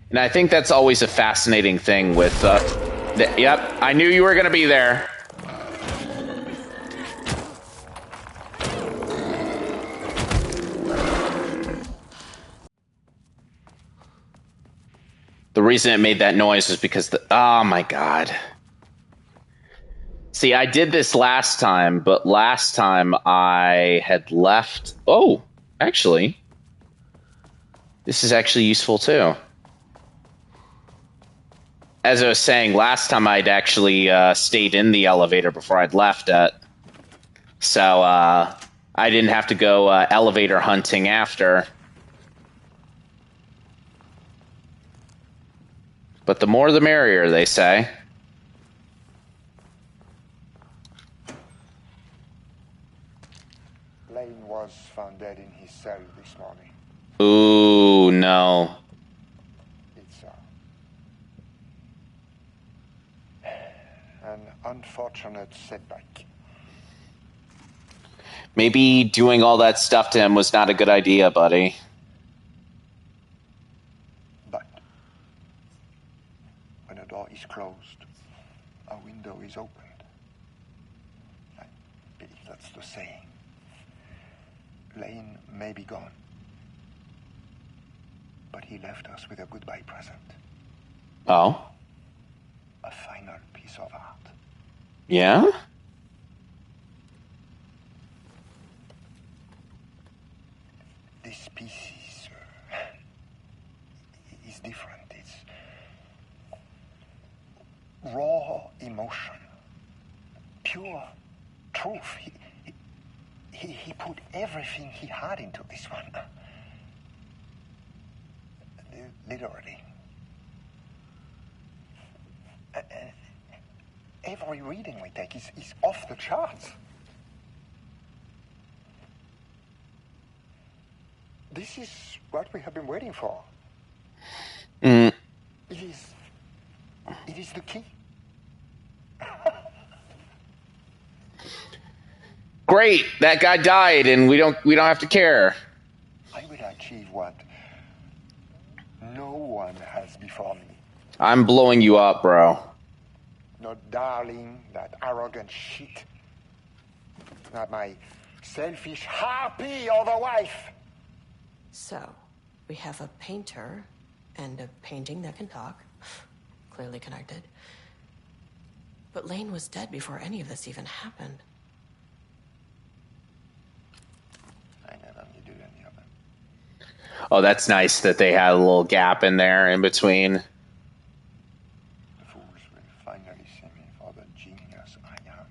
And I think that's always a fascinating thing with, yep, I knew you were going to be there. The reason it made that noise was because oh my god. See, I did this last time, but last time I had left. Oh, actually, this is actually useful too. As I was saying, last time I'd actually stayed in the elevator before I'd left it. So I didn't have to go elevator hunting after. But the more the merrier, they say. Lane was found dead in his cell this morning. Ooh, no. It's an unfortunate setback. Maybe doing all that stuff to him was not a good idea, buddy. But when a door is closed, a window is opened. I believe that's the saying. Lane may be gone, but he left us with a goodbye present. Oh? A final piece of art. Yeah? This piece is different. It's raw emotion, pure truth. He put everything he had into this one. Literally. Every reading we take is off the charts. This is what we have been waiting for. Mm. It is the key. Great, that guy died, and we don't have to care. I will achieve what no one has before me. I'm blowing you up, bro. Not darling, that arrogant shit. Not my selfish harpy or the wife. So, we have a painter and a painting that can talk. Clearly connected. But Lane was dead before any of this even happened. I never knew any of them. Oh, that's nice that they had a little gap in there in between. The fools will finally see me for the genius I am.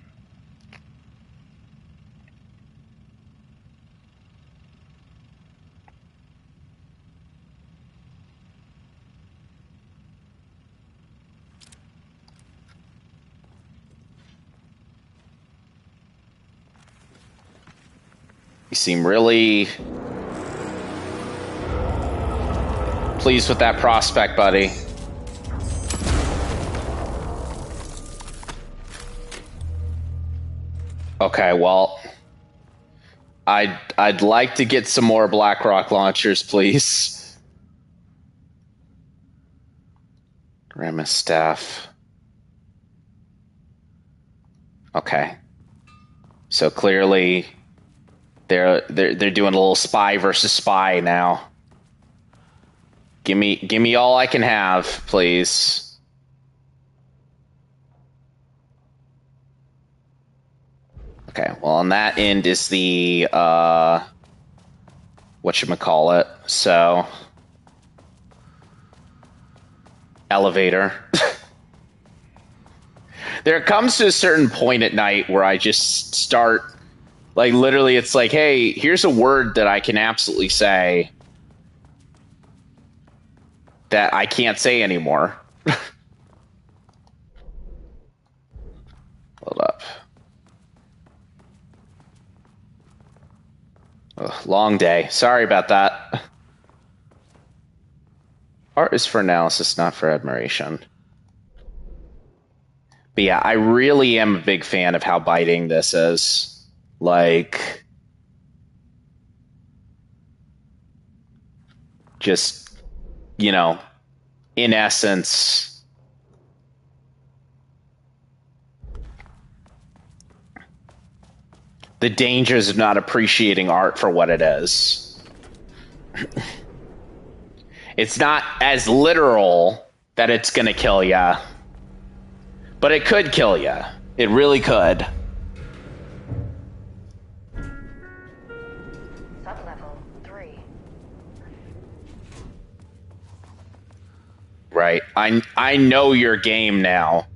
You seem really pleased with that prospect, buddy. Okay, well, I'd like to get some more BlackRock launchers, please. Grandma staff. Okay. So clearly they're doing a little spy versus spy now. Give me all I can have, please. Okay, well, on that end is the whatchamacallit, so elevator. There comes to a certain point at night where I just start, like, literally it's like, hey, here's a word that I can absolutely say that I can't say anymore. Hold up. Ugh, long day. Sorry about that. Art is for analysis, not for admiration. But yeah, I really am a big fan of how biting this is. Like, just, you know, in essence, the dangers of not appreciating art for what it is. It's not as literal that it's going to kill ya, but it could kill ya. It really could. Sublevel 3. Right. I know your game now.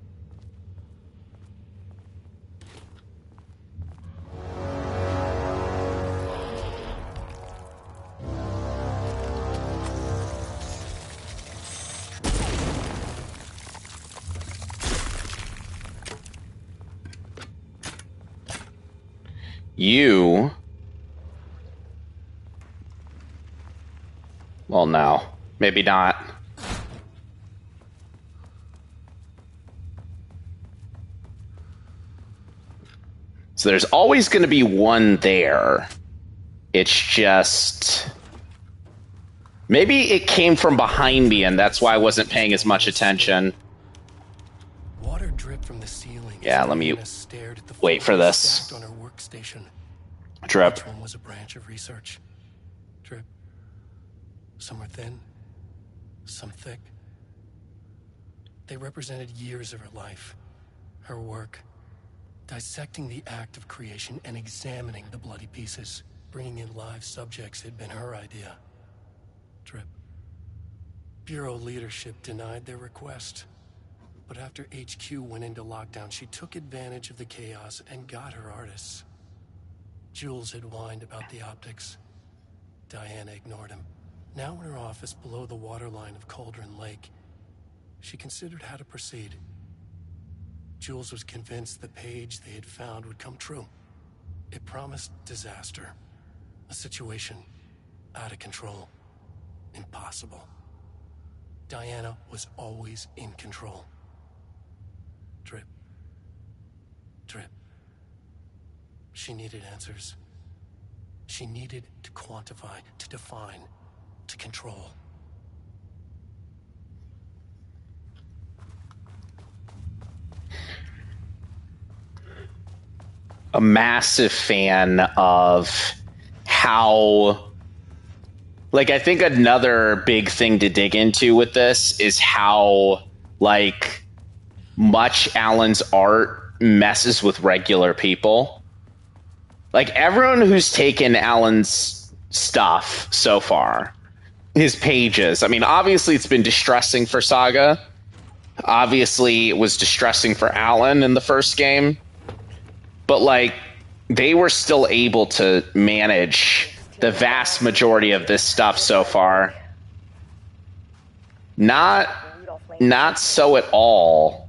You... Well, no. Maybe not. So there's always going to be one there. It's just... Maybe it came from behind me, and that's why I wasn't paying as much attention. Water dripped from the ceiling. Yeah, let me wait for this. On her workstation. Drip. Each one was a branch of research. Drip. Some were thin, some thick. They represented years of her life, her work, dissecting the act of creation and examining the bloody pieces. Bringing in live subjects had been her idea. Drip. Bureau leadership denied their request. But after HQ went into lockdown, she took advantage of the chaos and got her artists. Jules had whined about the optics. Diana ignored him. Now in her office below the waterline of Cauldron Lake, she considered how to proceed. Jules was convinced the page they had found would come true. It promised disaster. A situation out of control. Impossible. Diana was always in control. Drip. Drip. She needed answers. She needed to quantify, to define, to control. A massive fan of how... Like, I think another big thing to dig into with this is how, like, much Alan's art messes with regular people. Like, everyone who's taken Alan's stuff so far, his pages, I mean, obviously it's been distressing for Saga. Obviously it was distressing for Alan in the first game. But, like, they were still able to manage the vast majority of this stuff so far. Not so at all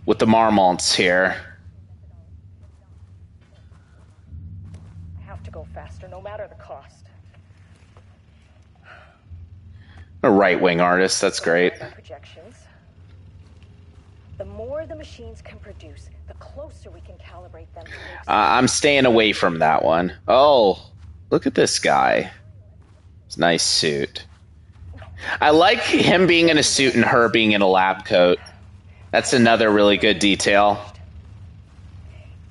with the Marmonts here. I have to go faster, no matter the cost. A right-wing artist, that's great. Projections. The more the machines can produce, the closer we can calibrate them. I'm staying away from that one. Oh, look at this guy. It's a nice suit. I like him being in a suit and her being in a lab coat. That's another really good detail.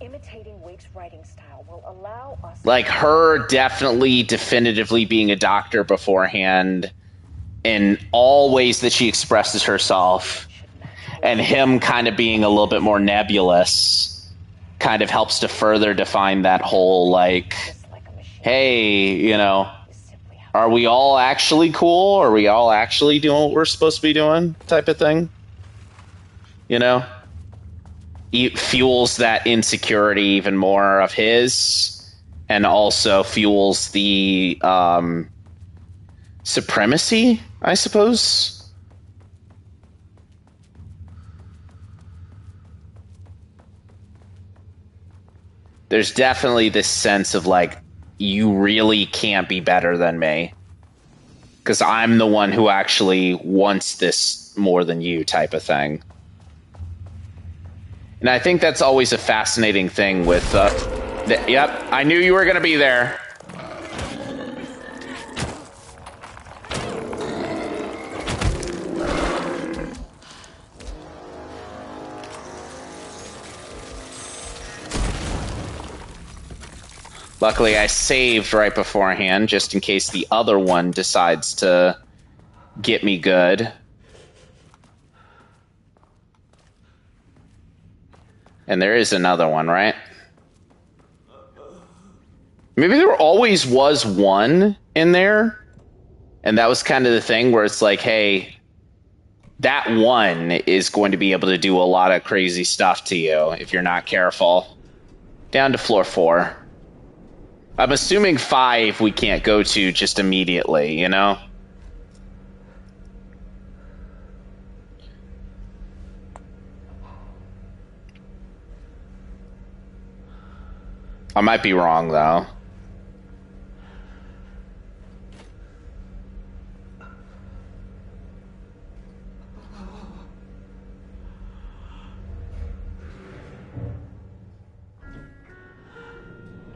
Imitating Wake's writing style will allow us... Like, her definitely, definitively being a doctor beforehand in all ways that she expresses herself, and him kind of being a little bit more nebulous kind of helps to further define that whole, like, hey, you know, are we all actually cool? Are we all actually doing what we're supposed to be doing? Type of thing. You know? It fuels that insecurity even more of his, and also fuels the supremacy, I suppose. There's definitely this sense of, like, you really can't be better than me, because I'm the one who actually wants this more than you, type of thing. And I think that's always a fascinating thing with... yep, I knew you were going to be there. Luckily, I saved right beforehand, just in case the other one decides to get me good. And there is another one, right? Maybe there always was one in there, and that was kind of the thing where it's like, hey, that one is going to be able to do a lot of crazy stuff to you if you're not careful. Down to floor 4. I'm assuming 5 we can't go to just immediately, you know? I might be wrong, though.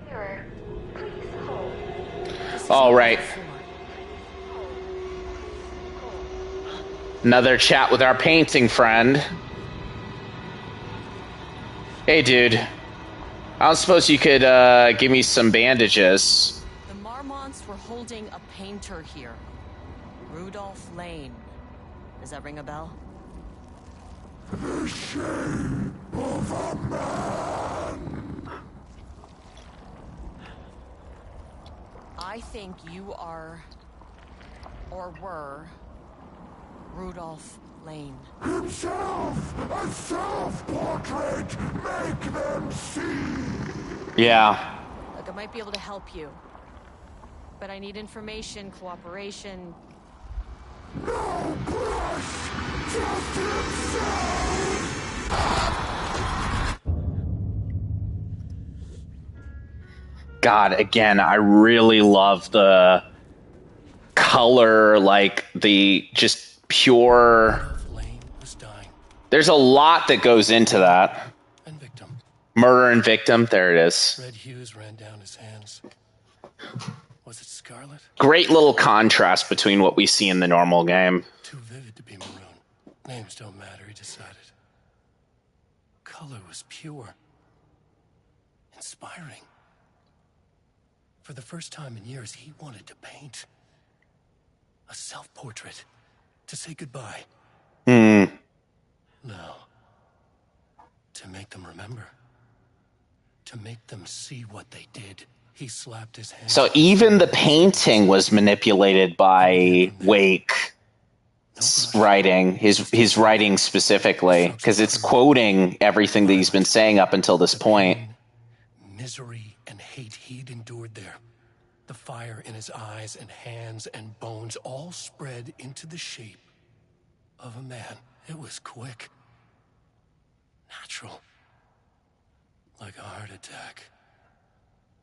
Error. Please hold. All right. Another chat with our painting friend. Hey, dude. I don't suppose you could give me some bandages. The Marmonts were holding a painter here. Rudolph Lane. Does that ring a bell? The shame of a man. I think you are, or were, Rudolph Lane. Himself, a self-portrait, make them see. Yeah. Look, I might be able to help you. But I need information, cooperation. No brush, just himself. God, again, I really love the color, like the just pure. Lane was dying. There's a lot that goes into that. And victim. Murder and victim, there it is. Red hues ran down his hands. Was it scarlet? Great little contrast between what we see in the normal game. Too vivid to be maroon. Names don't matter, he decided. Color was pure. Inspiring. For the first time in years, he wanted to paint. A self-portrait. To say goodbye. No. To make them remember. To make them see what they did. He slapped his hand. So even the painting was manipulated by Wake's writing, his writing specifically, because it's quoting everything that he's been saying up until this point. Misery and hate he'd endured there. The fire in his eyes and hands and bones all spread into the shape of a man. It was quick. Natural. Like a heart attack.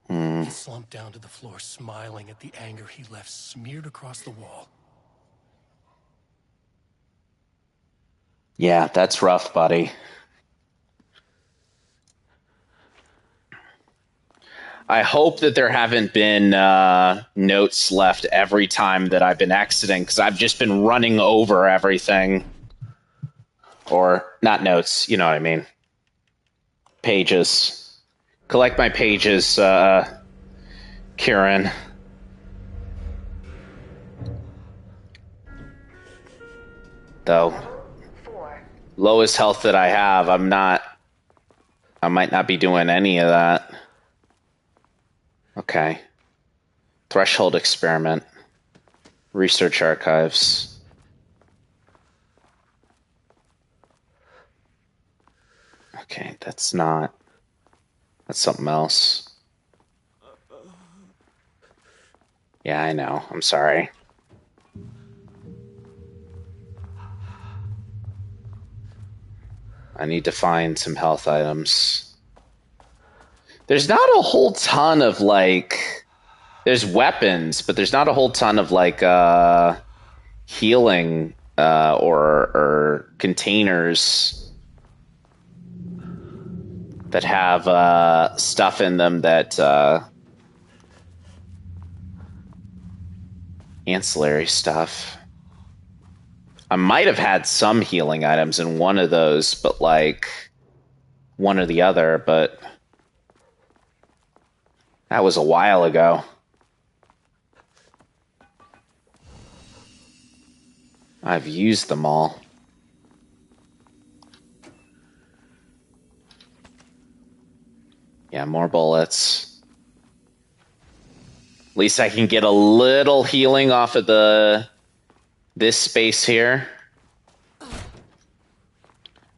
He slumped down to the floor, smiling at the anger he left smeared across the wall. Yeah, that's rough, buddy. I hope that there haven't been notes left every time that I've been exiting, because I've just been running over everything. Or, not notes, you know what I mean. Pages. Collect my pages, Kieran. Though, lowest health that I have, I might not be doing any of that. Okay. Threshold experiment. Research archives. Okay, that's something else. Yeah, I know. I'm sorry. I need to find some health items. There's not a whole ton of, like... There's weapons, but there's not a whole ton of, like, healing or containers that have stuff in them that... ancillary stuff. I might have had some healing items in one of those, but, like, one or the other, but... That was a while ago. I've used them all. Yeah, more bullets. At least I can get a little healing off of this space here.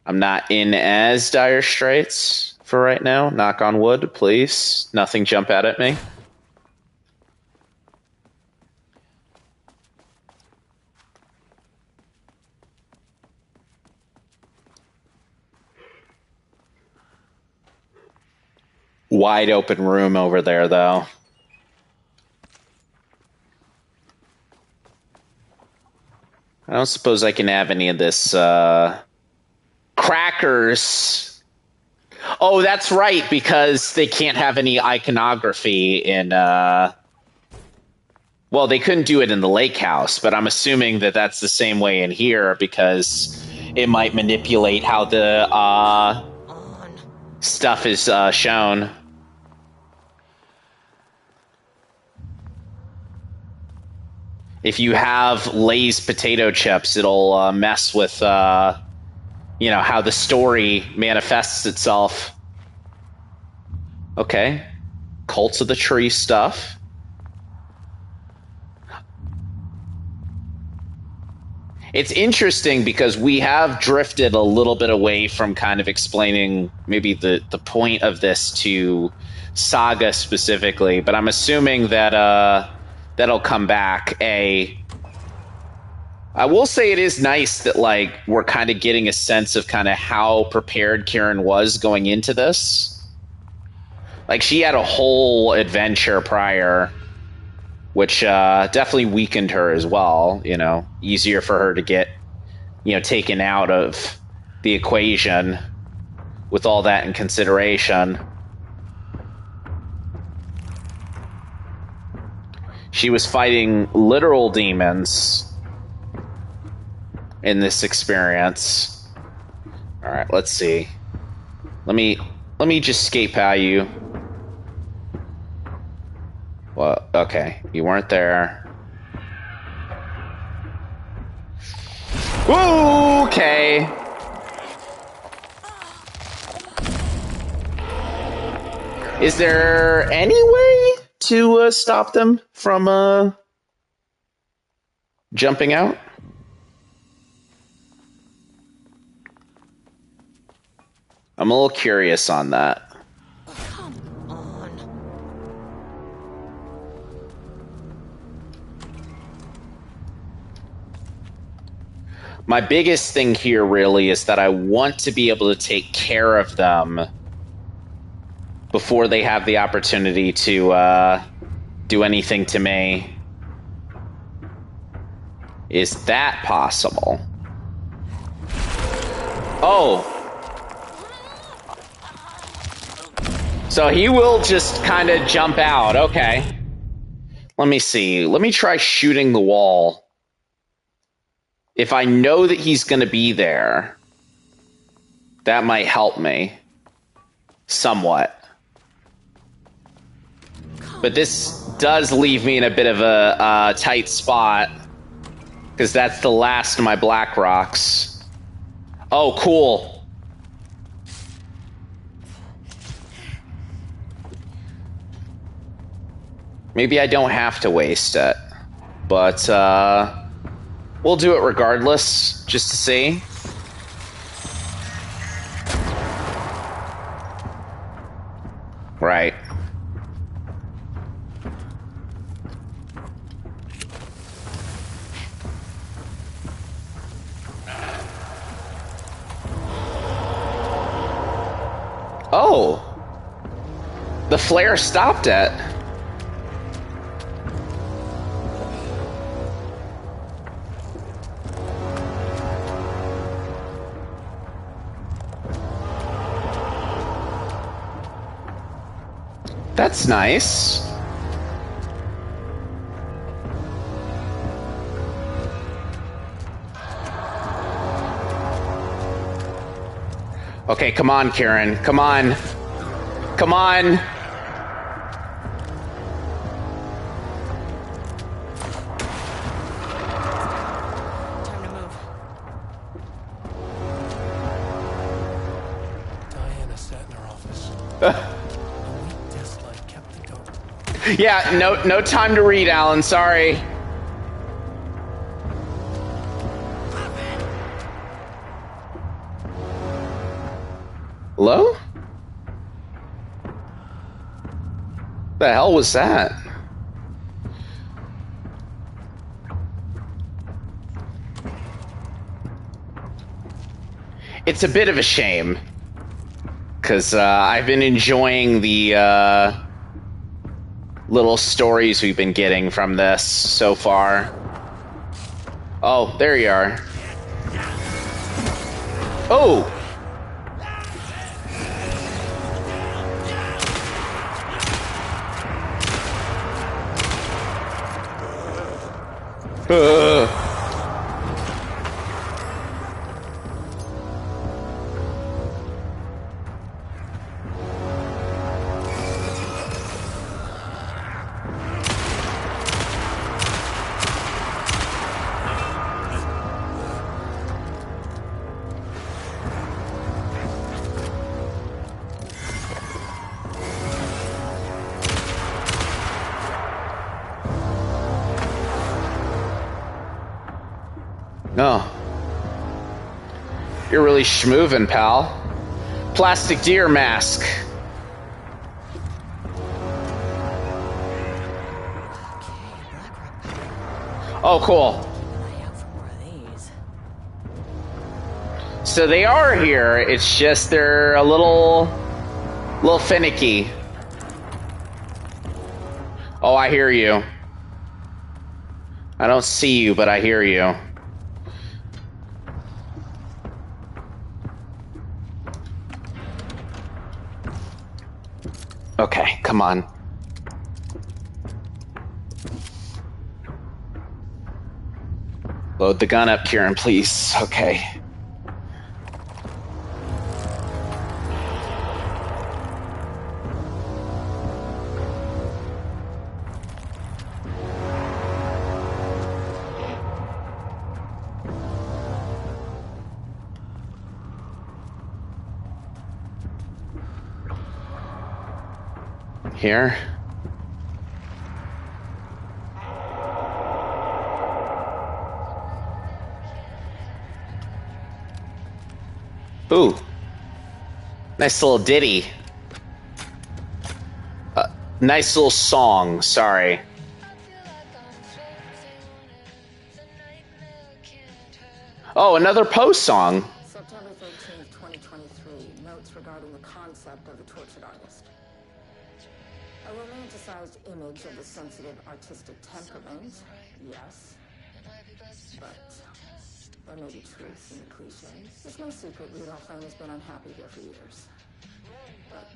I'm not in as dire straits for right now. Knock on wood, please. Nothing jump out at me. Wide open room over there, though. I don't suppose I can have any of this, crackers. Oh, that's right, because they can't have any iconography in, well, they couldn't do it in the lake house, but I'm assuming that that's the same way in here, because it might manipulate how the, stuff is, shown. If you have Lay's potato chips, it'll mess with, you know, how the story manifests itself. Okay. Cults of the Tree stuff. It's interesting because we have drifted a little bit away from kind of explaining maybe the point of this to Saga specifically, but I'm assuming that that'll come back. I will say it is nice that, like, we're kind of getting a sense of kind of how prepared Karen was going into this. Like, she had a whole adventure prior, which definitely weakened her as well, you know. Easier for her to get, you know, taken out of the equation with all that in consideration. She was fighting literal demons in this experience. All right, let's see. Let me just escape out you. Well, okay, you weren't there. Okay. Is there any way to stop them from jumping out? I'm a little curious on that. Come on. My biggest thing here really is that I want to be able to take care of them before they have the opportunity to do anything to me. Is that possible? Oh. So he will just kind of jump out. Okay. Let me see. Let me try shooting the wall. If I know that he's going to be there, that might help me somewhat. But this does leave me in a bit of a tight spot, because that's the last of my black rocks. Oh, cool. Maybe I don't have to waste it, but we'll do it regardless, just to see. Right. Oh! The flare stopped it. That's nice. Okay, come on, Karen. Come on. Come on. weak desk light kept the door. Yeah, no time to read, Alan. Sorry. Hello? The hell was that? It's a bit of a shame, because I've been enjoying the little stories we've been getting from this so far. Oh, there you are. Oh! No. You're really schmoovin', pal. Plastic deer mask. Oh, cool. So they are here. It's just they're a little finicky. Oh, I hear you. I don't see you, but I hear you. Okay, come on. Load the gun up, Kieran, please. Okay. Here. Ooh. Nice little ditty. Nice little song, sorry. Oh, another Post song. September 13th, 2023. Notes regarding the concept of the tortured artist. A romanticized image of the sensitive artistic temperament, yes. But there may be truth in the cliche. It's no secret Rudolph Lane has been unhappy here for years. But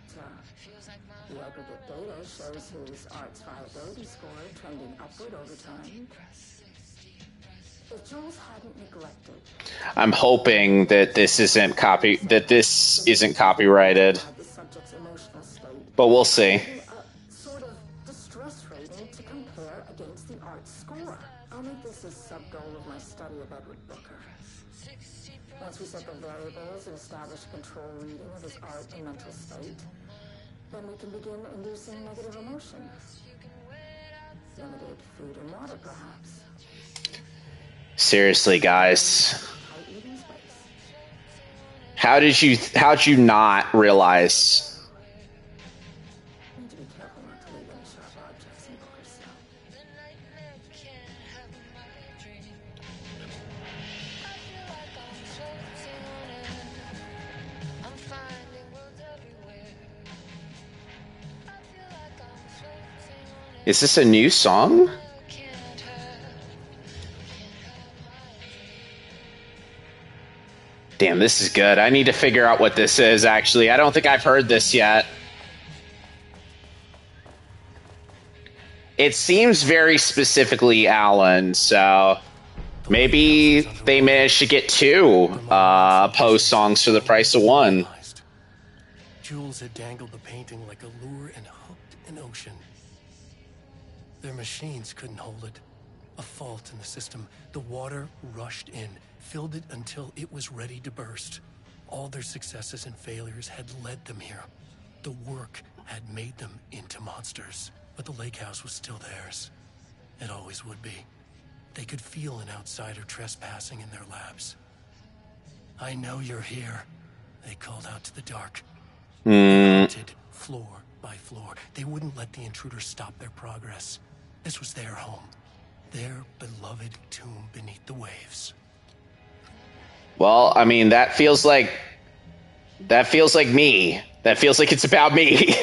the aggregate data shows his art's viability score trending upward over time. If Jules hadn't neglected, I'm hoping that this isn't copyrighted. But we'll see. Sort of distress rating to compare against the art score. I'll make this a sub-goal of my study of Edward Booker. Once we set the variables and establish a control reading of his art and mental state, then we can begin inducing negative emotion. Limited food and water, perhaps. Seriously, guys. How'd you not realize? Need to be careful not to leave any sharp objects in Booker's cell. Is this a new song? Damn, this is good. I need to figure out what this is, actually. I don't think I've heard this yet. It seems very specifically Alan, so maybe they managed to get two Post songs for the price of one. Jules had dangled the painting like a lure and hooked an ocean. Their machines couldn't hold it. A fault in the system. The water rushed in, filled it until it was ready to burst. All their successes and failures had led them here. The The work had made them into monsters, but the lake house was still theirs. It always would be. They could feel an outsider trespassing in their labs. I know you're here, they called out to the dark. They hunted floor by floor. They wouldn't let the intruders stop their progress. This was their home, their beloved tomb beneath the waves. Well, I mean, that feels like me. That feels like it's about me.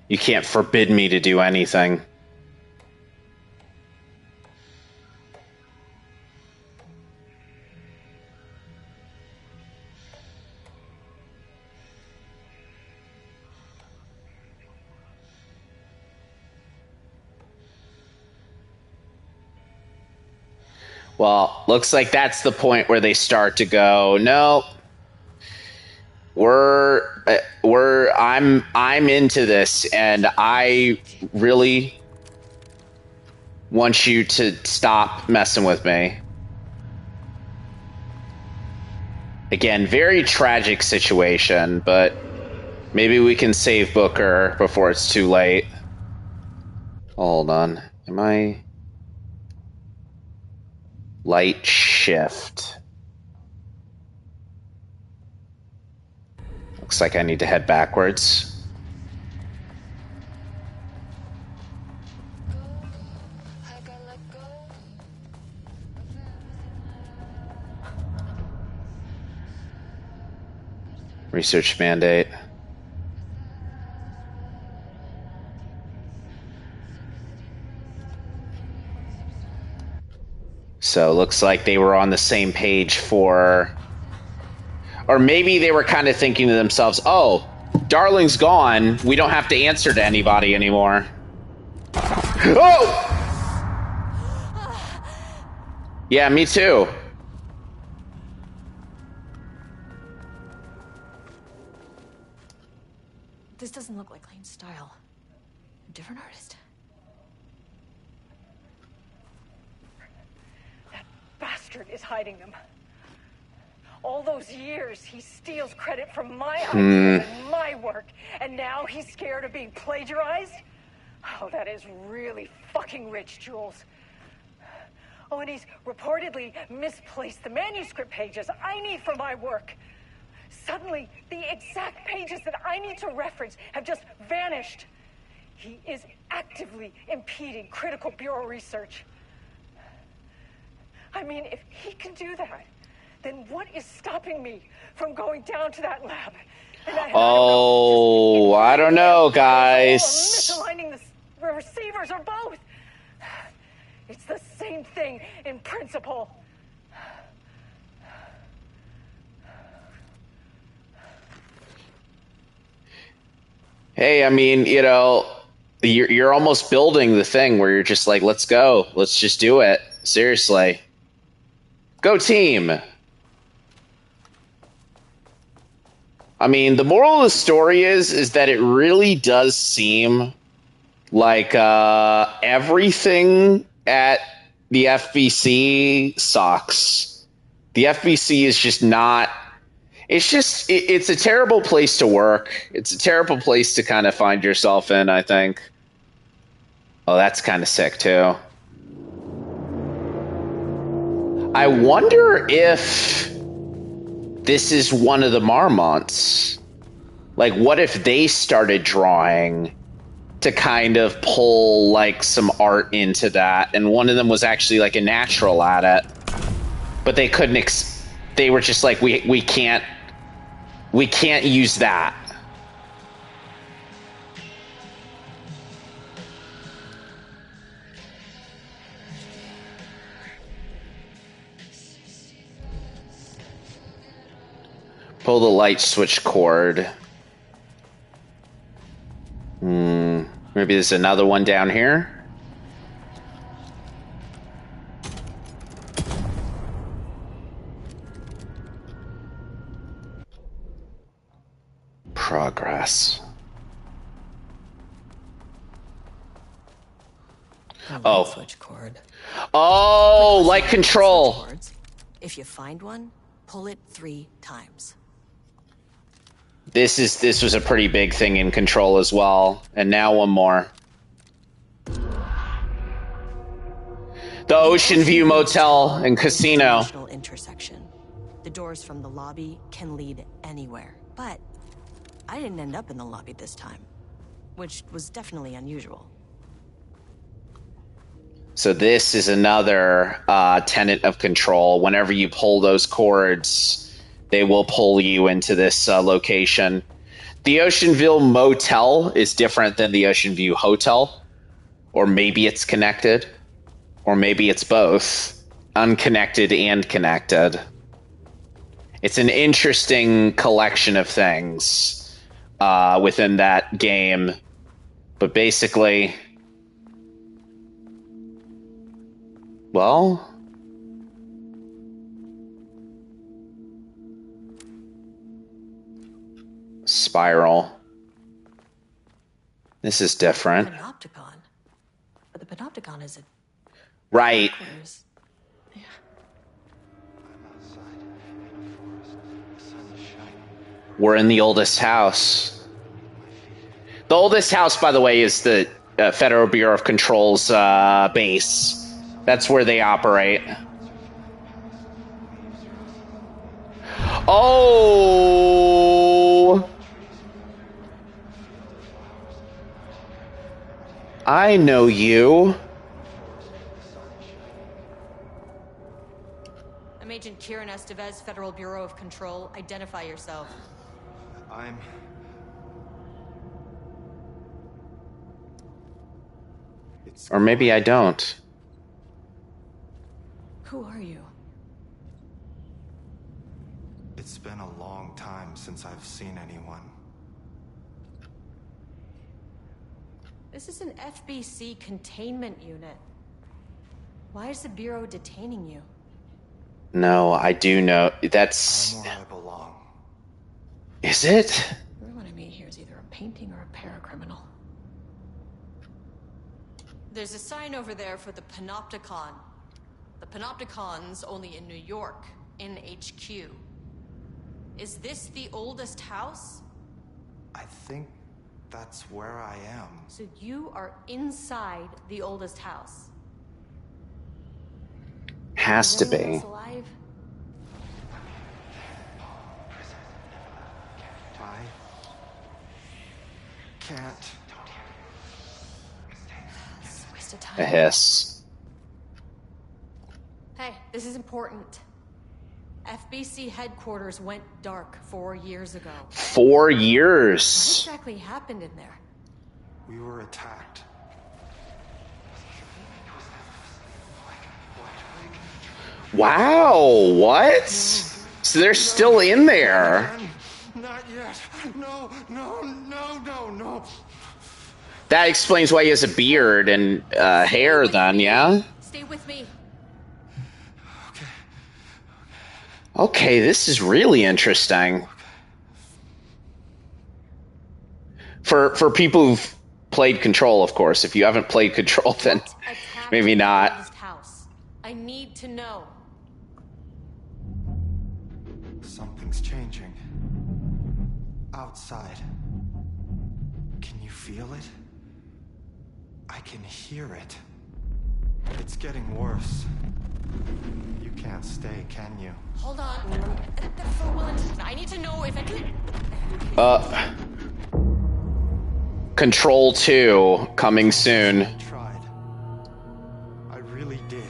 You can't forbid me to do anything. Well, looks like that's the point where they start to go, no, I'm into this, and I really want you to stop messing with me. Again, very tragic situation, but maybe we can save Booker before it's too late. Hold on. Am I... Light shift. Looks like I need to head backwards. Research mandate. So looks like they were on the same page for... Or maybe they were kind of thinking to themselves, oh, Darling's gone. We don't have to answer to anybody anymore. Oh! Yeah, me too. This doesn't look like Lane's style. A different artist? That bastard is hiding them. All those years, he steals credit from my ideas and my work, and now he's scared of being plagiarized? Oh, that is really fucking rich, Jules. Oh, and he's reportedly misplaced the manuscript pages I need for my work. Suddenly, the exact pages that I need to reference have just vanished. He is actively impeding critical bureau research. I mean, if he can do that, then what is stopping me from going down to that lab? And I don't know, guys. Misaligning the receivers or both. It's the same thing in principle. Hey, I mean, you know, you're almost building the thing where you're just like, let's go. Let's just do it. Seriously. Go team. I mean, the moral of the story is that it really does seem like everything at the FBC sucks. The FBC is just not... It's a terrible place to work. It's a terrible place to kind of find yourself in, I think. Oh, that's kind of sick, too. I wonder if this is one of the Marmonts. Like, what if they started drawing to kind of pull, like, some art into that, and one of them was actually, like, a natural at it, but they couldn't... they were just like, we can't use that. Pull the light switch cord. Maybe there's another one down here. Progress. Oh. Switch cord. Oh, like Control. If you find one, pull it 3 times. This was a pretty big thing in Control as well. And now one more. The Ocean View Motel and Casino. Intersection. The doors from the lobby can lead anywhere. But I didn't end up in the lobby this time, which was definitely unusual. So this is another tenet of Control. Whenever you pull those cords, they will pull you into this location. The Ocean View Motel is different than the Ocean View Hotel. Or maybe it's connected. Or maybe it's both. Unconnected and connected. It's an interesting collection of things within that game. But basically... Well... Spiral. This is different. Panopticon. But the Panopticon is a... Right. Yeah. We're in the oldest house. The oldest house, by the way, is the Federal Bureau of Control's base. That's where they operate. Oh! I know you. I'm Agent Kieran Estevez, Federal Bureau of Control. Identify yourself. Or maybe I don't. Who are you? It's been a long time since I've seen anyone. This is an FBC containment unit. Why is the Bureau detaining you? No, I do know. That's... I'm where I belong. Is it? Everyone I meet here is either a painting or a paracriminal. There's a sign over there for the Panopticon. The Panopticon's only in New York, in HQ. Is this the oldest house? I think that's where I am. So you are inside the oldest house. Has to Is anyone be. else alive? I can't. It's a waste of time. A hiss. Hey, this is important. FBC headquarters went dark 4 years ago. 4 What years. exactly happened in there? We were attacked. Wow, what? So they're still in there. Not yet. No. That explains why he has a beard and hair then, yeah? Stay with me. Okay, this is really interesting. For people who've played Control, of course. If you haven't played Control, then maybe not. House. I need to know. Something's changing. Outside. Can you feel it? I can hear it. It's getting worse. You can't stay, can you? Hold on. I need to know if I can... Control 2 coming soon. I tried. I really did.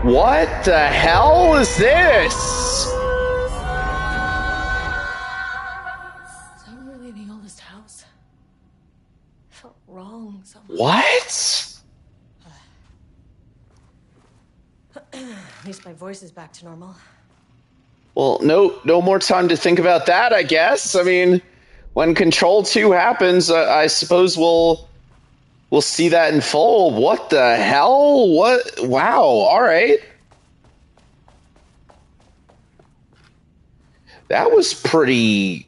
What the hell is this? Is that really the oldest house? I felt wrong somehow. What? At least my voice is back to normal. Well, no more time to think about that, I guess. I mean, when Control 2 happens, I suppose we'll We'll see that in full. What the hell? What? Wow. All right. That was pretty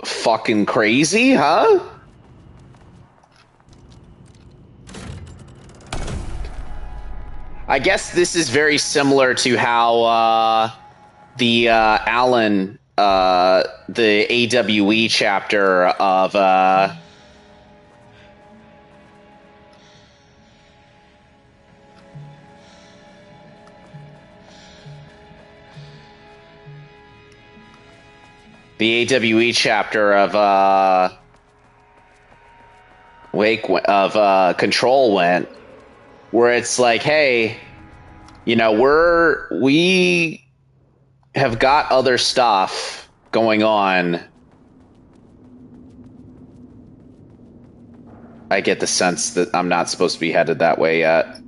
fucking crazy, huh? I guess this is very similar to how the Alan, the AWE chapter of the AWE chapter of Control went, where it's like, hey, you know, we have got other stuff going on. I get the sense that I'm not supposed to be headed that way yet.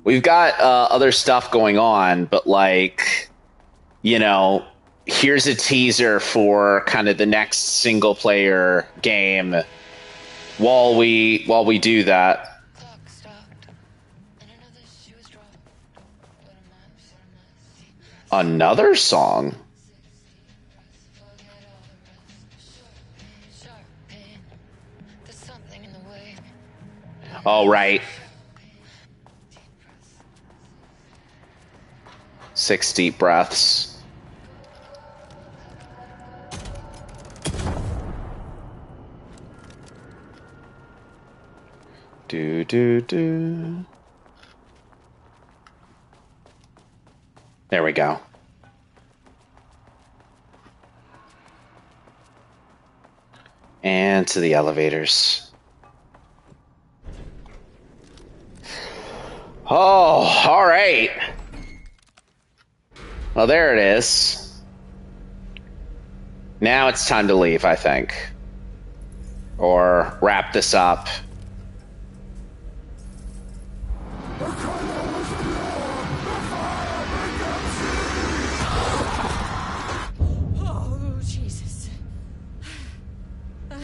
We've got other stuff going on, but like, you know, here's a teaser for kind of the next single player game while we do that. Another song? Oh, right. 6 deep breaths. Do, do, do. There we go. And to the elevators. Oh, all right. Well, there it is. Now it's time to leave, I think. Or wrap this up. Oh, Jesus. 1,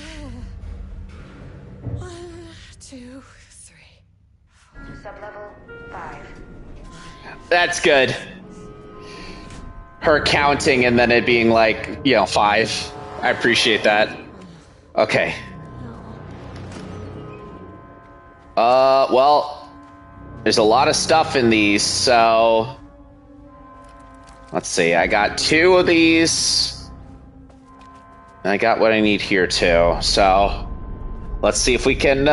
2, 3. Sublevel 5. That's good. Her counting and then it being like, you know, 5. I appreciate that. Okay. Well, there's a lot of stuff in these, so let's see. I got 2 of these. And I got what I need here too. So let's see if we can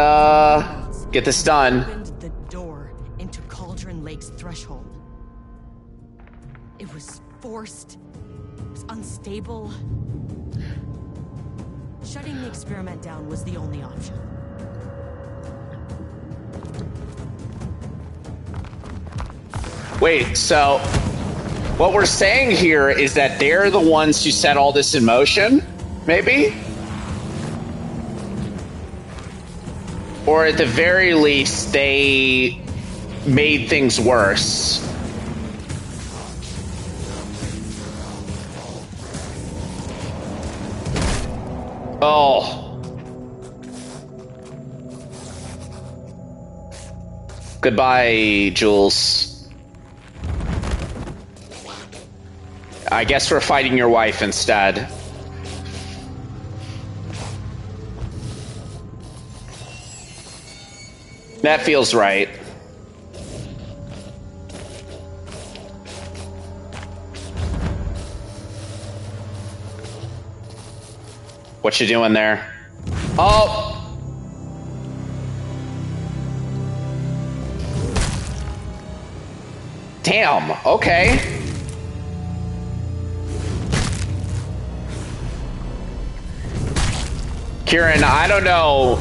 get this done. Opened the door into Cauldron Lake's threshold. It was forced. It was unstable. Shutting the experiment down was the only option. Wait, so what we're saying here is that they're the ones who set all this in motion? Maybe? Or at the very least, they made things worse. Oh. Goodbye, Jules. I guess we're fighting your wife instead. That feels right. What you doing there? Oh! Damn, okay. Kieran, I don't know.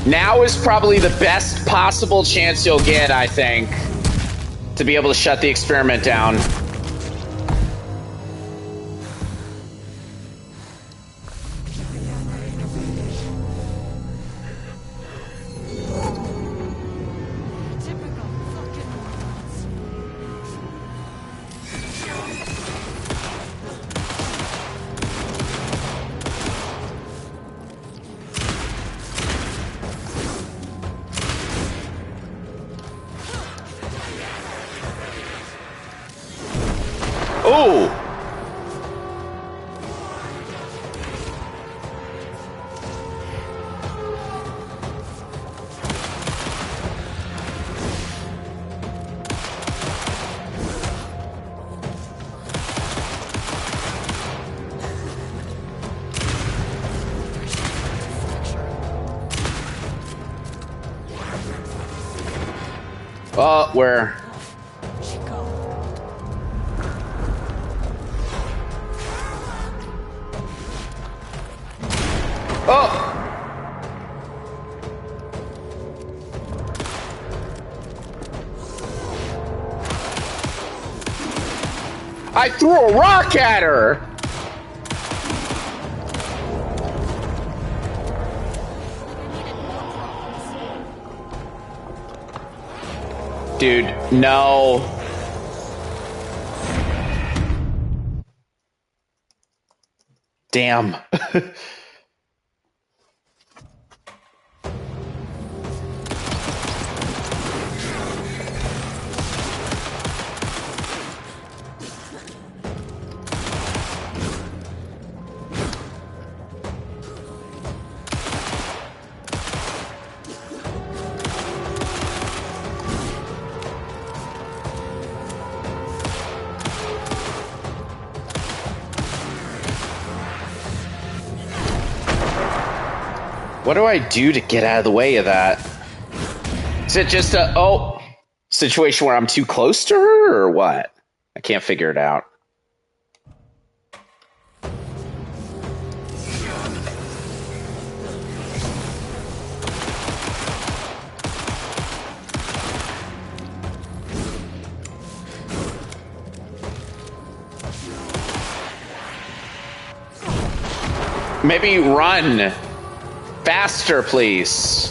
Now is probably the best possible chance you'll get, I think, to be able to shut the experiment down. Ooh! Oh, where? Oh! I threw a rock at her! Dude, no. Damn. What do I do to get out of the way of that? Is it just a situation where I'm too close to her, or what? I can't figure it out. Maybe run faster, please.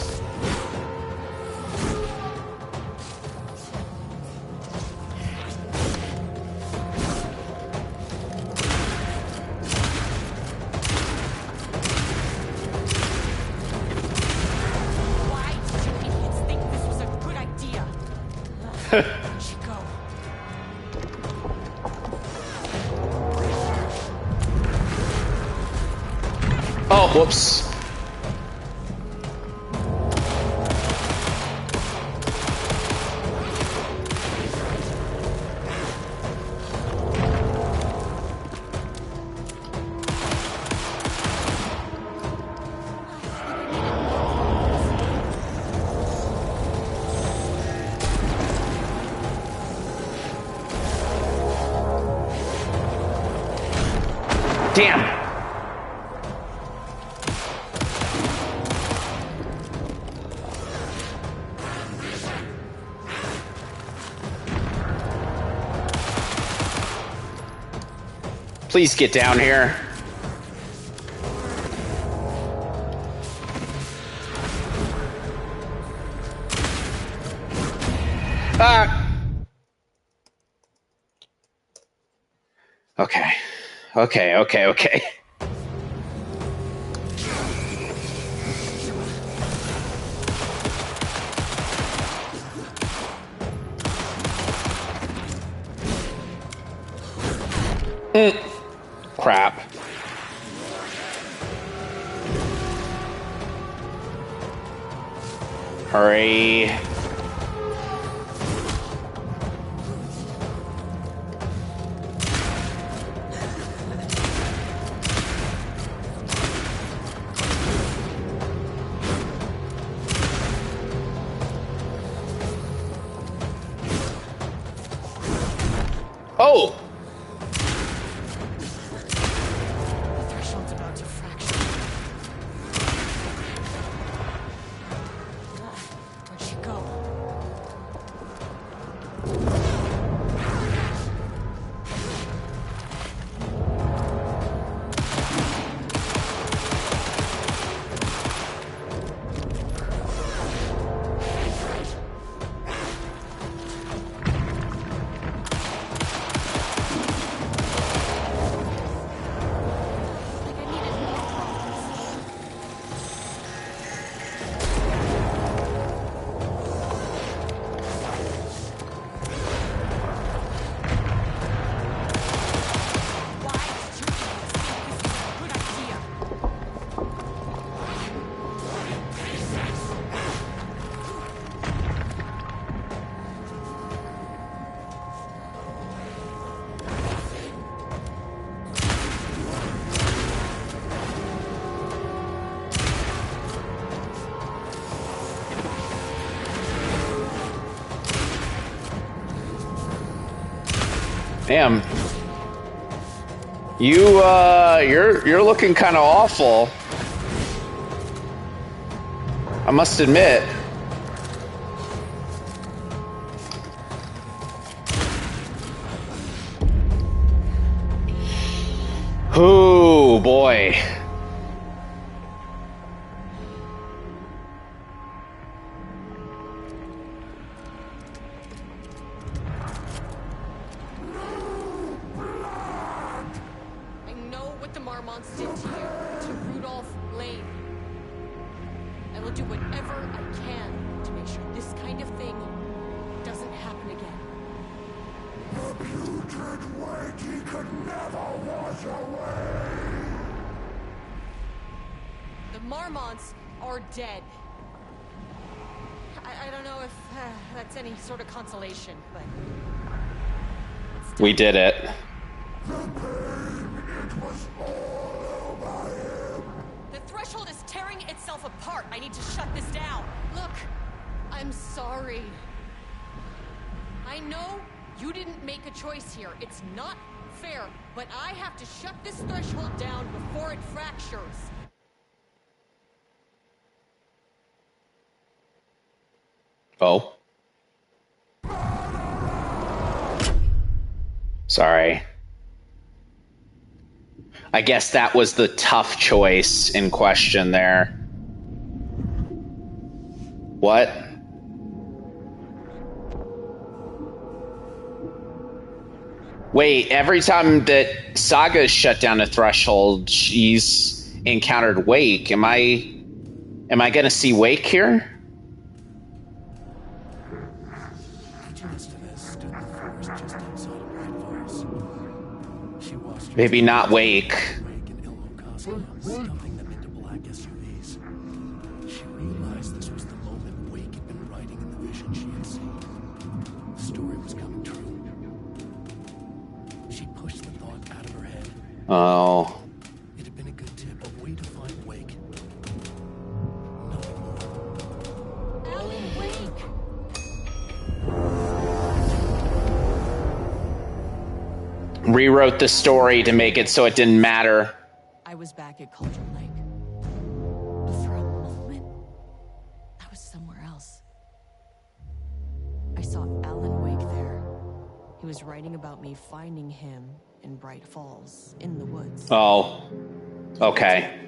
Why did you idiots think this was a good idea? Where'd she go? Oh, whoops. Damn. Please get down here. Ah. Okay. Okay. Crap. Hurry. Oh! The threshold's about to fracture. Where'd she go? Damn. You're looking kind of awful. I must admit. Oh boy. I know what the Marmonts did to you, to Rudolph Lane. I will do whatever I can to make sure this kind of thing doesn't happen again. The putrid weight he could never wash away. The Marmonts are dead. I don't know if that's any sort of consolation, but... We did it. The pain, it was all over him. The threshold is tearing itself apart. I need to shut this down. Look, I'm sorry. I know you didn't make a choice here. It's not fair, but I have to shut this threshold down before it fractures. Oh. Sorry. I guess that was the tough choice in question there. What? Wait, every time that Saga shut down a threshold, she's encountered Wake. Am I gonna see Wake here? Maybe not Wake. Stuffing them into black SUVs. She realized this was the moment Wake had been writing in the vision she had seen. The story was coming true. She pushed the thought out of her head. Oh. It had been a good tip, a way to find Wake. Nothing more. Alan Wake! Rewrote the story to make it so it didn't matter. I was back at Cauldron Lake. But for a moment, I was somewhere else. I saw Alan Wake there. He was writing about me finding him in Bright Falls, in the woods. Oh. Okay.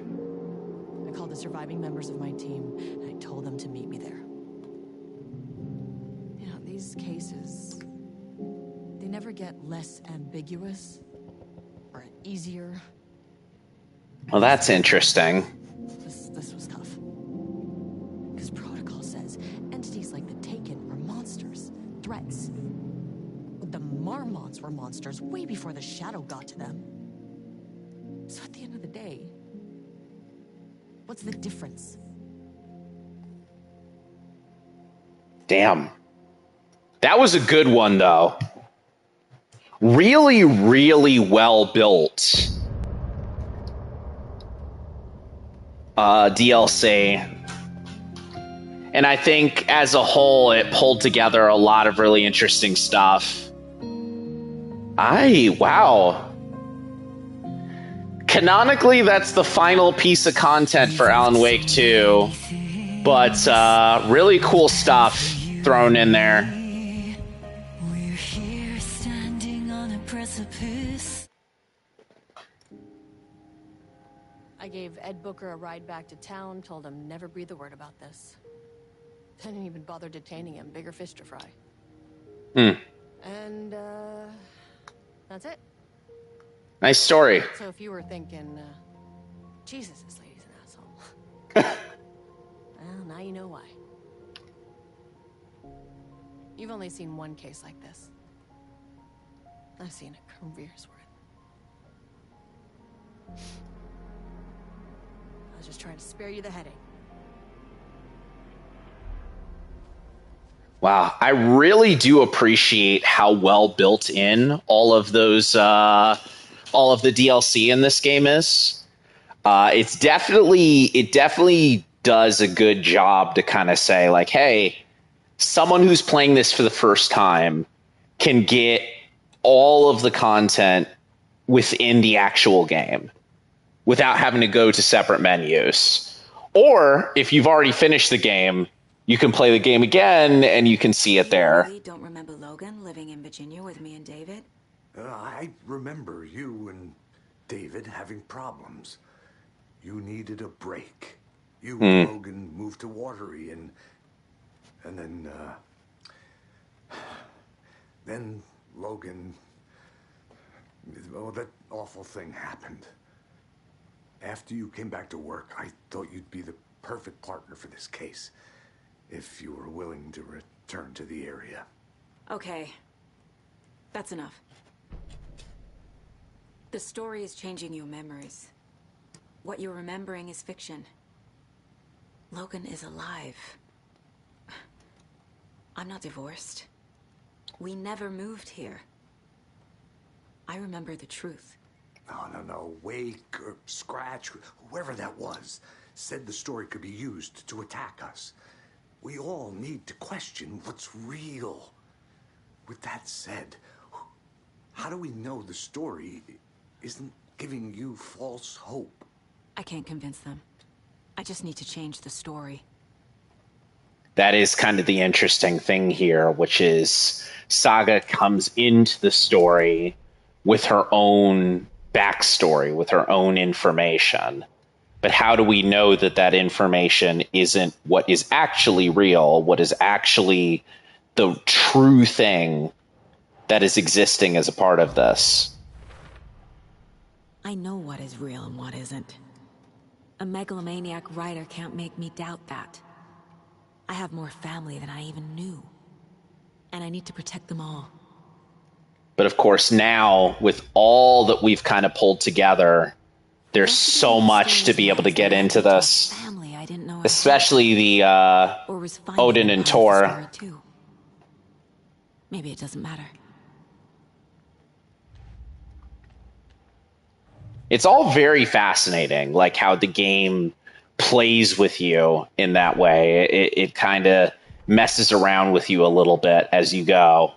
I called the surviving members of my team, and I told them to meet me there. You know, these cases, they never get less ambiguous or easier. Well, that's interesting. This was tough. Because protocol says entities like the Taken are monsters, threats. But the Marmonts were monsters way before the Shadow got to them. So at the end of the day, what's the difference? Damn. That was a good one, though. Really, really well built. DLC. And I think as a whole, it pulled together a lot of really interesting stuff. Wow. Canonically, that's the final piece of content for Alan Wake 2. But really cool stuff thrown in there. We're here standing on a precipice. I gave Ed Booker a ride back to town, told him never breathe a word about this. Didn't even bother detaining him. Bigger fish to fry. And, that's it. Nice story. So if you were thinking, Jesus, this lady's an asshole. Well, now you know why. You've only seen one case like this. I've seen a career's worth. I was just trying to spare you the headache. Wow, I really do appreciate how well built in all of those, all of the DLC in this game is. It definitely does a good job to kind of say, like, hey, someone who's playing this for the first time can get all of the content within the actual game without having to go to separate menus. Or if you've already finished the game, you can play the game again and you can see it there. You really don't remember Logan living in Virginia with me and David? I remember you and David having problems. You needed a break. You and Logan moved to Watery, and then Logan, well, that awful thing happened. After you came back to work, I thought you'd be the perfect partner for this case, if you were willing to return to the area. Okay. That's enough. The story is changing your memories. What you're remembering is fiction. Logan is alive. I'm not divorced. We never moved here. I remember the truth. No. Wake or Scratch, whoever that was, said the story could be used to attack us. We all need to question what's real. With that said, how do we know the story isn't giving you false hope? I can't convince them. I just need to change the story. That is kind of the interesting thing here, which is Saga comes into the story with her own backstory, with her own information. But how do we know that that information isn't what is actually real, what is actually the true thing that is existing as a part of this? I know what is real and what isn't. A megalomaniac writer can't make me doubt that. I have more family than I even knew. And I need to protect them all. But of course, now, with all that we've kind of pulled together, there's so much to be able to get into this. Especially the Odin and Tor. Maybe it doesn't matter. It's all very fascinating, like how the game plays with you in that way. It kind of messes around with you a little bit as you go.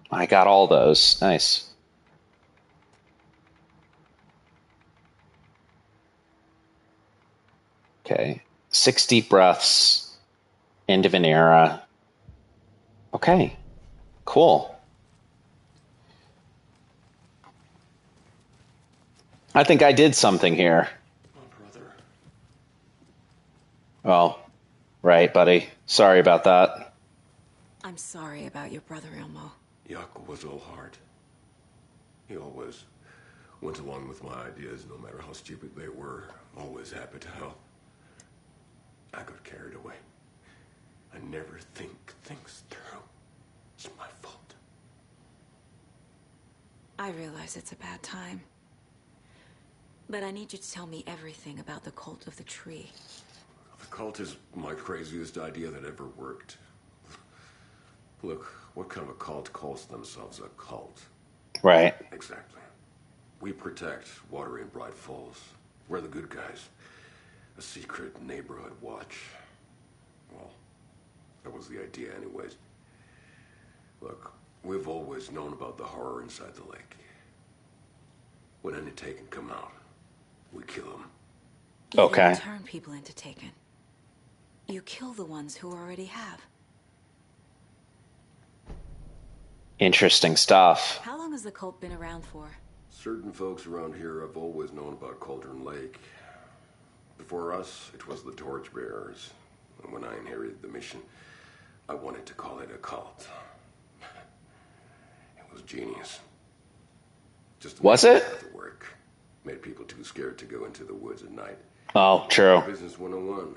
I got all those. Nice. Okay. 6 deep breaths. End of an era. Okay. Cool. I think I did something here. My brother. Oh, right, buddy. Sorry about that. I'm sorry about your brother, Elmo. Jaco was all heart. He always went along with my ideas, no matter how stupid they were. Always happy to help. I got carried away. I never think things through. It's my fault. I realize it's a bad time. But I need you to tell me everything about the cult of the tree. The cult is my craziest idea that ever worked. Look, what kind of a cult calls themselves a cult? Right. Exactly. We protect Watery and Bright Falls. We're the good guys. A secret neighborhood watch. Well, that was the idea anyways. Look, we've always known about the horror inside the lake. When any Taken come out, we kill them. Okay. You don't turn people into Taken. You kill the ones who already have. Interesting stuff. How long has the cult been around for? Certain folks around here have always known about Cauldron Lake. Before us, it was the Torchbearers. And when I inherited the mission, I wanted to call it a cult. It was genius. Just was it? Work. Made people too scared to go into the woods at night. Oh, true. Business 101.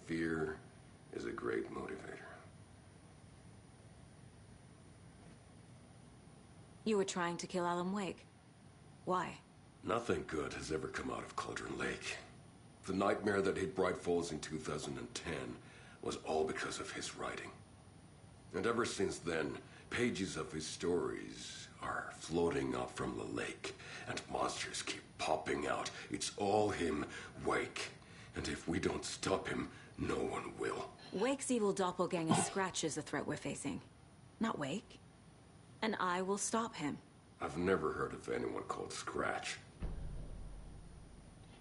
Fear is a great motivator. You were trying to kill Alan Wake. Why? Nothing good has ever come out of Cauldron Lake. The nightmare that hit Bright Falls in 2010 was all because of his writing. And ever since then, pages of his stories are floating up from the lake, and monsters keep popping out. It's all him, Wake. And if we don't stop him, no one will. Wake's evil doppelganger Scratch is the threat we're facing, not Wake. and I will stop him. I've never heard of anyone called Scratch.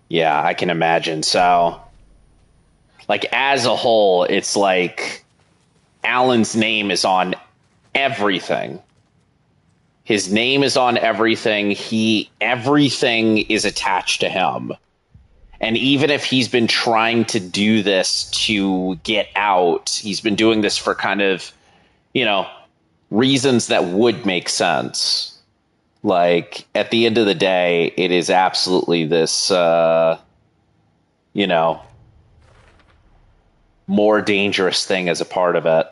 Yeah, I can imagine. So, like, as a whole, it's like Alan's name is on everything. His name is on everything. Everything is attached to him. And even if he's been trying to do this to get out, he's been doing this for kind of, reasons that would make sense. Like, at the end of the day, it is absolutely this, more dangerous thing as a part of it.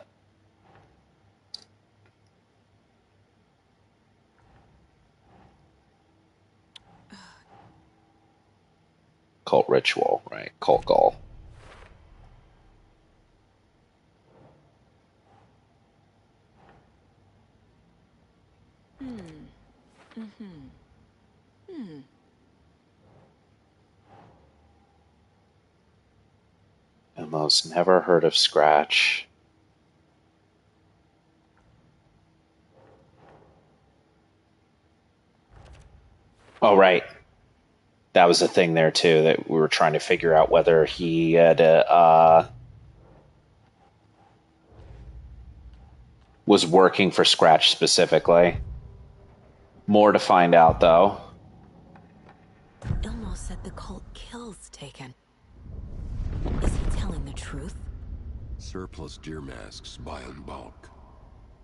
Cult ritual, right? Cult gall. Almost never heard of Scratch. Oh, right. That was a thing there, too, that we were trying to figure out whether he had was working for Scratch specifically. More to find out, though. Ilmo said the cult kills Taken. Is he telling the truth? Surplus deer masks buy in bulk.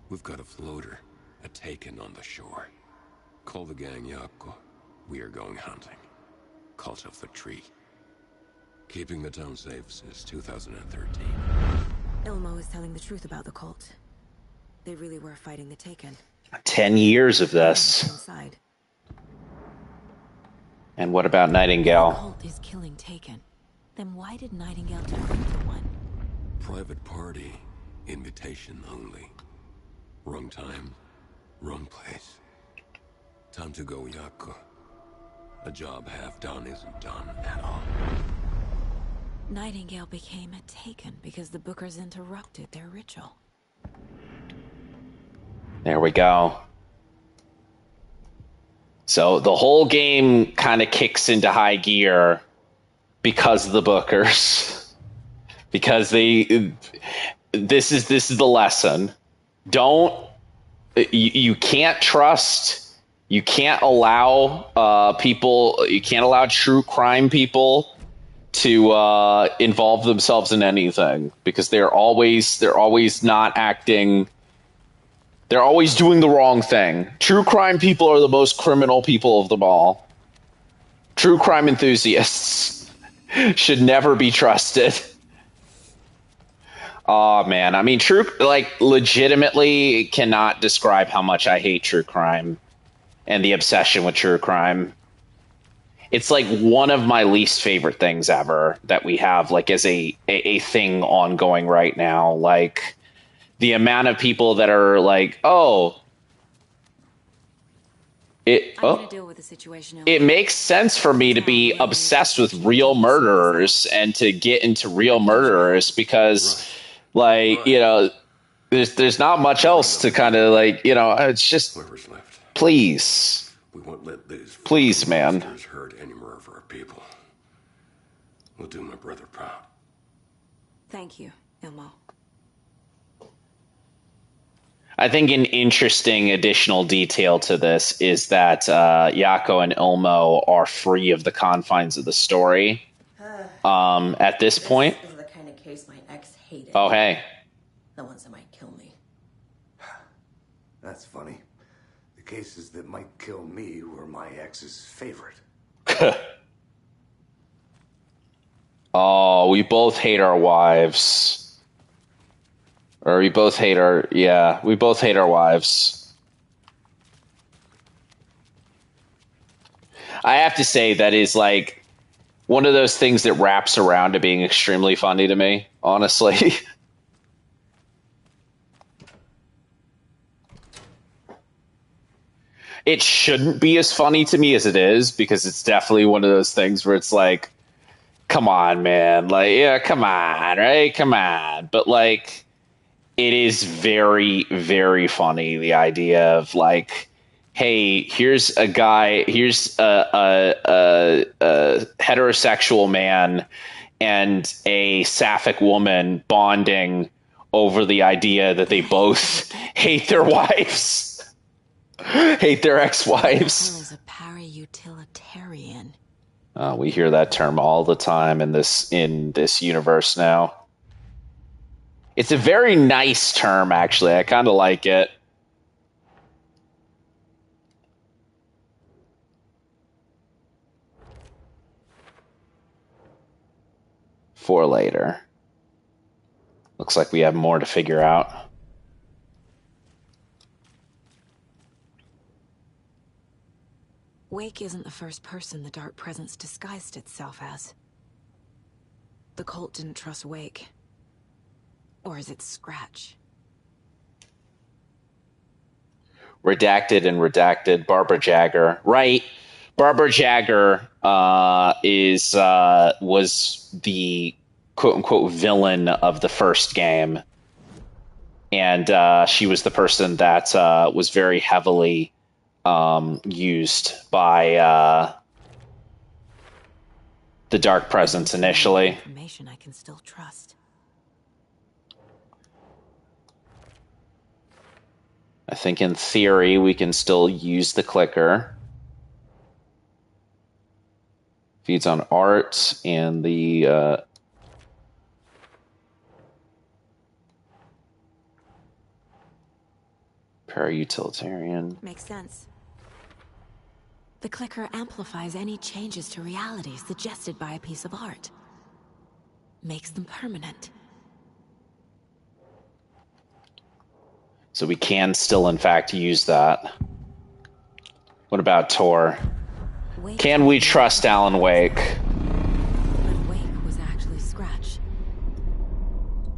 We've got a floater, a Taken on the shore. Call the gang Yako. We are going hunting. Cult of the Tree. Keeping the town safe since 2013. Ilmo is telling the truth about the cult. They really were fighting the Taken. 10 years of this. Inside. And what about Nightingale? The cult is killing Taken. Then why did Nightingale turn into one? Private party. Invitation only. Wrong time. Wrong place. Time to go, Yako. A job half done isn't done at all. Nightingale became a Taken because the Bookers interrupted their ritual. There we go. So the whole game kind of kicks into high gear because of the Bookers. Because this is the lesson. You can't trust. You can't allow you can't allow true crime people to involve themselves in anything, because they're always not acting. They're always doing the wrong thing. True crime people are the most criminal people of them all. True crime enthusiasts should never be trusted. Oh man, I mean, legitimately cannot describe how much I hate true crime and the obsession with true crime. It's like one of my least favorite things ever that we have, like, as a thing ongoing right now. Like, the amount of people that are like, I'm gonna deal with the situation. It makes sense for me to be obsessed with real murderers and to get into real murderers because, there's not much else to kind of it's just, please. We won't let these please, man. hurt any more of our people. We'll do my brother proud. Thank you, Ilmo. I think an interesting additional detail to this is that Yako and Ilmo are free of the confines of the story. At this point. This is the kind of case my ex hated. Oh, hey. The ones that might kill me. That's funny. The cases that might kill me were my ex's favorite. Oh, we both hate our wives. Or we both hate we both hate our wives. I have to say that is like one of those things that wraps around to being extremely funny to me, honestly. It shouldn't be as funny to me as it is, because it's definitely one of those things where it's like, come on, man. Like, yeah, come on, right? Come on. But like, it is very, very funny, the idea of like, hey, here's a guy, here's a heterosexual man and a sapphic woman bonding over the idea that they both hate their wives, hate their ex-wives. What is a para-utilitarian? We hear that term all the time in this universe now. It's a very nice term, actually. I kind of like it. For later. Looks like we have more to figure out. Wake isn't the first person the Dark Presence disguised itself as. The cult didn't trust Wake. Or is it Scratch? Redacted and redacted. Barbara Jagger. Right. Barbara Jagger was the quote-unquote villain of the first game. And she was the person that was very heavily used by the Dark Presence initially. Information I can still trust. I think in theory we can still use the clicker. Feeds on art and the para-utilitarian. Makes sense. The clicker amplifies any changes to reality suggested by a piece of art. Makes them permanent. So we can still, in fact, use that. What about Tor? Can we trust Alan Wake? But Wake was actually Scratch.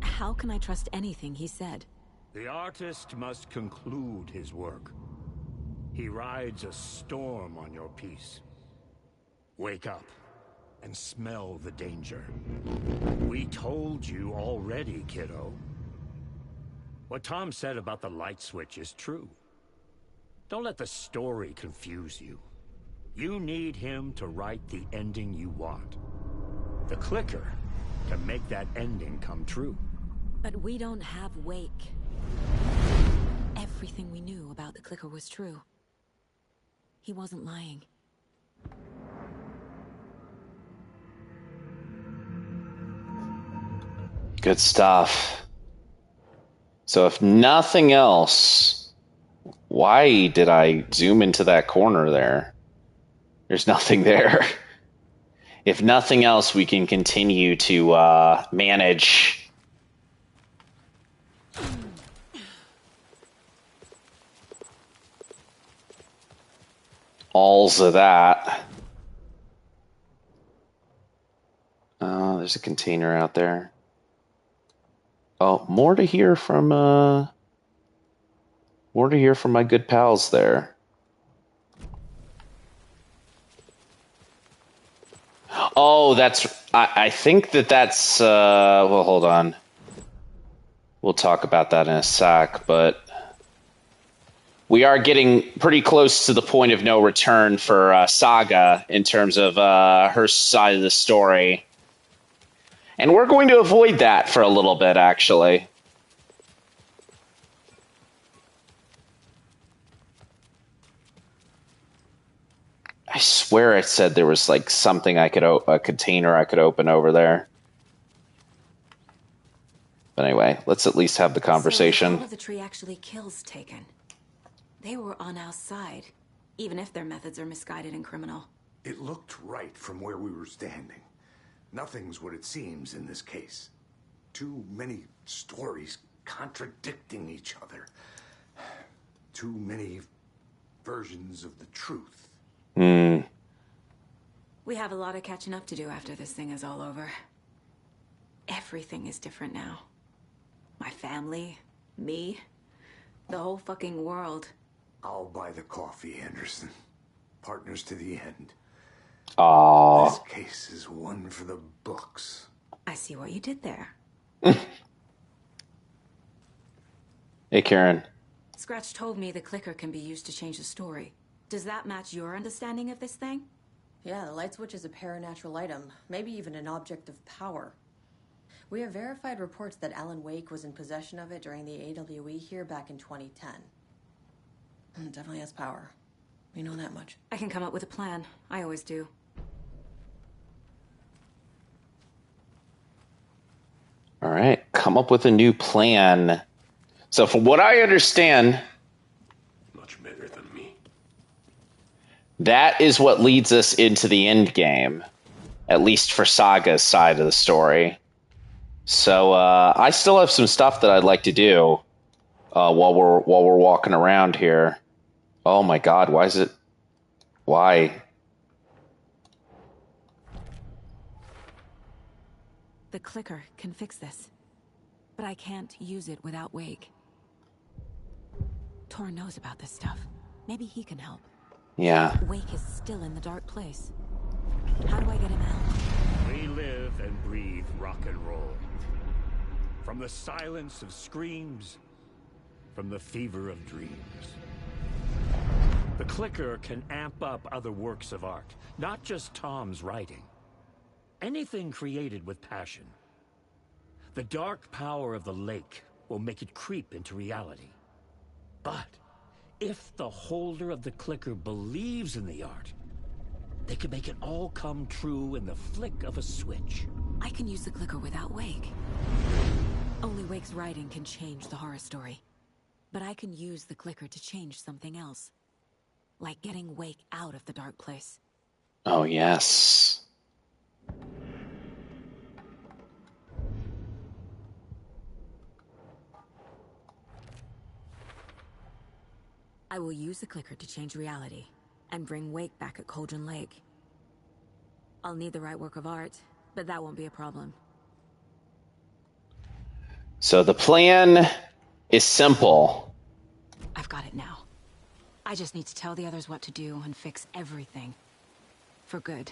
How can I trust anything he said? The artist must conclude his work. He rides a storm on your piece. Wake up and smell the danger. We told you already, kiddo. What Tom said about the light switch is true. Don't let the story confuse you. You need him to write the ending you want. The clicker can make that ending come true. But we don't have Wake. Everything we knew about the clicker was true. He wasn't lying. Good stuff. So if nothing else, why did I zoom into that corner there? There's nothing there. If nothing else, we can continue to manage alls of that. There's a container out there. Oh, more to hear from my good pals there. Oh, I think that's well, hold on. We'll talk about that in a sec, but we are getting pretty close to the point of no return for Saga in terms of her side of the story. And we're going to avoid that for a little bit, actually. I swear it said there was like something a container I could open over there. But anyway, let's at least have the conversation. So all of the tree actually kills Taken. They were on our side, even if their methods are misguided and criminal. It looked right from where we were standing. Nothing's what it seems in this case. Too many stories contradicting each other. Too many versions of the truth. Hmm. We have a lot of catching up to do after this thing is all over. Everything is different now. My family, me, the whole fucking world. I'll buy the coffee, Anderson. Partners to the end. Aww. This case is one for the books. I see what you did there. Hey, Karen. Scratch told me the clicker can be used to change the story. Does that match your understanding of this thing? Yeah, the light switch is a paranatural item, maybe even an object of power. We have verified reports that Alan Wake was in possession of it during the AWE here back in 2010. It definitely has power. We know that much. I can come up with a plan. I always do. All right, come up with a new plan. So from what I understand, Much better than me. that is what leads us into the end game, at least for Saga's side of the story. So I still have some stuff that I'd like to do while we're walking around here. Oh my God, why is it? Why? The clicker can fix this, but I can't use it without Wake. Tor knows about this stuff. Maybe he can help. Yeah. Wake is still in the dark place. How do I get him out? We live and breathe rock and roll. From the silence of screams, from the fever of dreams. The clicker can amp up other works of art, not just Tom's writing. Anything created with passion. The dark power of the lake will make it creep into reality. But if the holder of the clicker believes in the art, they can make it all come true in the flick of a switch. I can use the clicker without Wake. Only Wake's writing can change the horror story. But I can use the clicker to change something else. Like getting Wake out of the dark place. Oh, yes. I will use the clicker to change reality and bring Wake back at Cauldron Lake. I'll need the right work of art, but that won't be a problem. So the plan is simple. I've got it now. I just need to tell the others what to do and fix everything. For good.